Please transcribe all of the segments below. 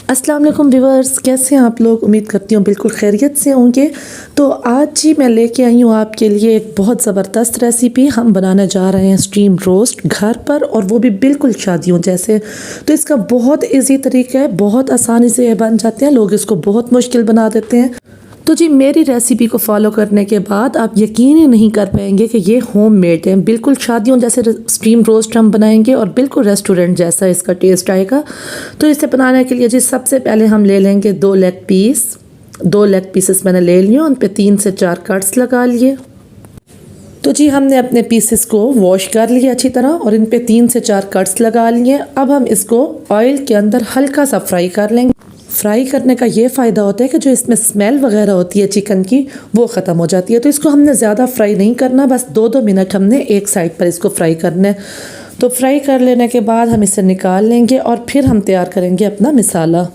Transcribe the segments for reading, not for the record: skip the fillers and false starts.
अस्सलाम वालेकुम व्यूअर्स, कैसे हैं आप लोग। उम्मीद करती हूँ बिल्कुल खैरियत से होंगे। तो आज जी मैं लेके आई हूँ आपके लिए एक बहुत ज़बरदस्त रेसिपी। हम बनाने जा रहे हैं स्टीम रोस्ट घर पर, और वो भी बिल्कुल शादियों जैसे। तो इसका बहुत इजी तरीका है, बहुत आसानी से ये बन जाते हैं। लोग इसको बहुत मुश्किल बना देते हैं। तो जी मेरी रेसिपी को फॉलो करने के बाद आप यकीन ही नहीं कर पाएंगे कि ये होममेड है। बिल्कुल शादियों जैसे स्टीम रोस्ट हम बनाएंगे और बिल्कुल रेस्टोरेंट जैसा इसका टेस्ट आएगा। तो इसे बनाने के लिए जी सबसे पहले हम ले लेंगे 2 लेग पीस। 2 लेग पीसेस मैंने ले लिए, उन पे 3 से 4 कट्स लगा लिए। तो जी हमने अपने पीसेस को वॉश कर लिया अच्छी तरह, और इन पे 3 से 4 कट्स लगा लिए। अब हम इसको ऑयल के अंदर हल्का सा फ्राई कर लेंगे। फ्राई करने का ये फ़ायदा होता है कि जो इसमें स्मेल वगैरह होती है चिकन की, वो ख़त्म हो जाती है। तो इसको हमने ज़्यादा फ्राई नहीं करना, बस 2-2 मिनट हमने एक साइड पर इसको फ्राई करना है। तो फ्राई कर लेने के बाद हम इसे निकाल लेंगे और फिर हम तैयार करेंगे अपना मिसाला।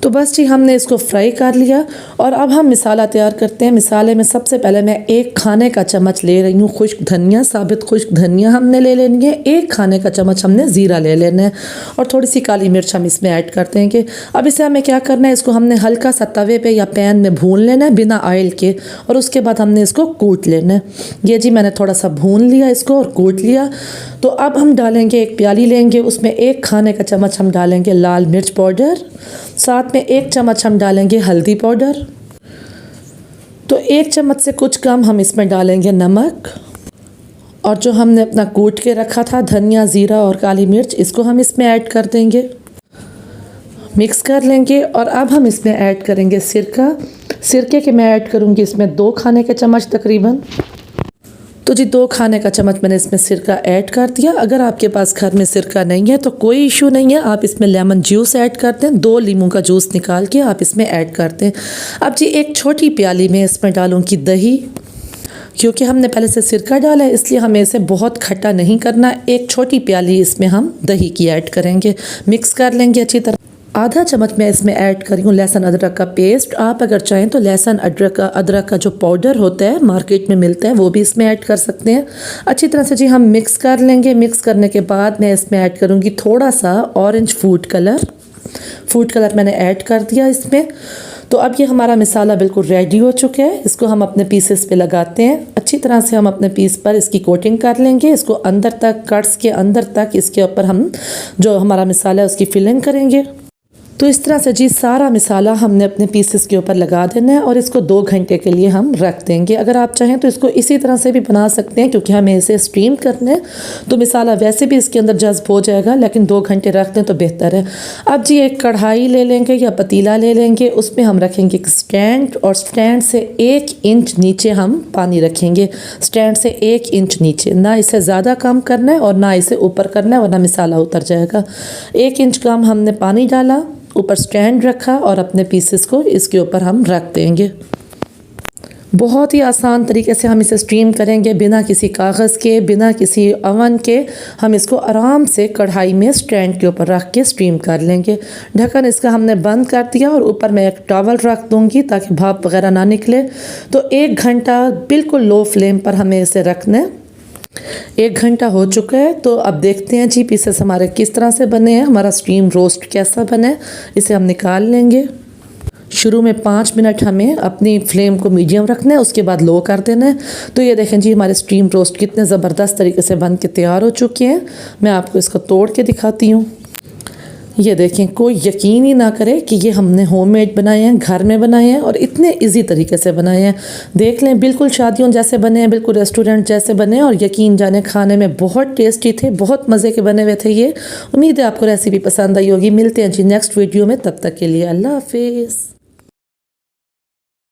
तो बस जी हमने इसको फ्राई कर लिया, और अब हम मिसाला तैयार करते हैं। मिसाले में सबसे पहले मैं 1 खाने का चम्मच ले रही हूँ खुश्क धनिया। साबित खुश्क धनिया हमने ले लेनी है। 1 खाने का चम्मच हमने ज़ीरा ले लेना है, और थोड़ी सी काली मिर्च हम इसमें ऐड कर देंगे। अब इसे हमें क्या करना है, इसको हमने हल्का सा तवे पे या पैन में भून लेना है बिना ऑयल के, और उसके बाद हमने इसको कूट लेना है। ये जी मैंने थोड़ा सा भून लिया इसको और कूट लिया। तो अब हम डालेंगे, एक प्याली लेंगे, उसमें 1 खाने का चम्मच हम डालेंगे लाल मिर्च पाउडर, साथ में 1 चम्मच हम डालेंगे हल्दी पाउडर। तो 1 चम्मच से कुछ कम हम इसमें डालेंगे नमक, और जो हमने अपना कूट के रखा था धनिया, ज़ीरा और काली मिर्च, इसको हम इसमें ऐड कर देंगे, मिक्स कर लेंगे। और अब हम इसमें ऐड करेंगे सिरका। सिरके के मैं ऐड करूँगी इसमें 2 खाने के चम्मच तकरीबन। तो जी 2 खाने का चम्मच मैंने इसमें सिरका ऐड कर दिया। अगर आपके पास घर में सिरका नहीं है तो कोई इशू नहीं है, आप इसमें लेमन जूस ऐड कर दें। 2 लीमू का जूस निकाल के आप इसमें ऐड कर दें। अब जी 1 छोटी प्याली में इसमें डालूंगी दही। क्योंकि हमने पहले से सिरका डाला है इसलिए हमें इसे बहुत खट्टा नहीं करना। 1 छोटी प्याली इसमें हम दही की ऐड करेंगे, मिक्स कर लेंगे अच्छी तरह। आधा चम्मच मैं इसमें ऐड करी हूँ लहसुन अदरक का पेस्ट। आप अगर चाहें तो लहसुन अदरक का जो पाउडर होता है मार्केट में मिलता है, वो भी इसमें ऐड कर सकते हैं। अच्छी तरह से जी हम मिक्स कर लेंगे। मिक्स करने के बाद मैं इसमें ऐड करूँगी थोड़ा सा orange food colour. Food colour मैंने ऐड कर दिया इसमें। तो अब ये हमारा मिसाला बिल्कुल रेडी हो चुका है। इसको हम अपने पीसेस पे लगाते हैं। अच्छी तरह से हम अपने पीस पर इसकी कोटिंग कर लेंगे। इसको अंदर तक, कट्स के अंदर तक इसके ऊपर हम जो हमारा मिसाला है उसकी फिलिंग करेंगे। तो इस तरह से जी सारा मिसाला हमने अपने पीसेस के ऊपर लगा देना है, और इसको 2 घंटे के लिए हम रख देंगे। अगर आप चाहें तो इसको इसी तरह से भी बना सकते हैं, क्योंकि हमें इसे स्टीम करना है तो मिसाला वैसे भी इसके अंदर जज्ब हो जाएगा, लेकिन 2 घंटे रख दें तो बेहतर है। अब जी एक कढ़ाई ले लेंगे या पतीला ले लेंगे, उसमें हम रखेंगे एक स्टैंड, और स्टैंड से 1 इंच नीचे हम पानी रखेंगे। स्टैंड से 1 इंच नीचे, ना इसे ज़्यादा कम करना है और ना इसे ऊपर करना है, वरना मिसाला उतर जाएगा। 1 इंच कम हमने पानी डाला, ऊपर स्टैंड रखा, और अपने पीसेस को इसके ऊपर हम रख देंगे। बहुत ही आसान तरीके से हम इसे स्टीम करेंगे, बिना किसी कागज़ के, बिना किसी अवन के। हम इसको आराम से कढ़ाई में स्टैंड के ऊपर रख के स्टीम कर लेंगे। ढक्कन इसका हमने बंद कर दिया, और ऊपर मैं एक टॉवल रख दूंगी ताकि भाप वगैरह ना निकले। तो 1 घंटा बिल्कुल लो फ्लेम पर हमें इसे रखना है। 1 घंटा हो चुका है। तो अब देखते हैं जी पीसेस हमारे किस तरह से बने हैं, हमारा स्टीम रोस्ट कैसा बना है। इसे हम निकाल लेंगे। शुरू में 5 मिनट हमें अपनी फ्लेम को मीडियम रखना है, उसके बाद लो कर देना है। तो ये देखें जी हमारे स्टीम रोस्ट कितने ज़बरदस्त तरीके से बन के तैयार हो चुके हैं। मैं आपको इसको तोड़ के दिखाती हूँ। ये देखें, कोई यकीन ही ना करे कि ये हमने होममेड बनाए हैं, घर में बनाए हैं, और इतने इजी तरीके से बनाए हैं। देख लें, बिल्कुल शादियों जैसे बने हैं, बिल्कुल रेस्टोरेंट जैसे बने हैं, और यकीन जाने खाने में बहुत टेस्टी थे, बहुत मज़े के बने हुए थे ये। उम्मीद है आपको रेसिपी पसंद आई होगी। मिलते हैं जी नेक्स्ट वीडियो में, तब तक के लिए अल्लाह हाफिज़।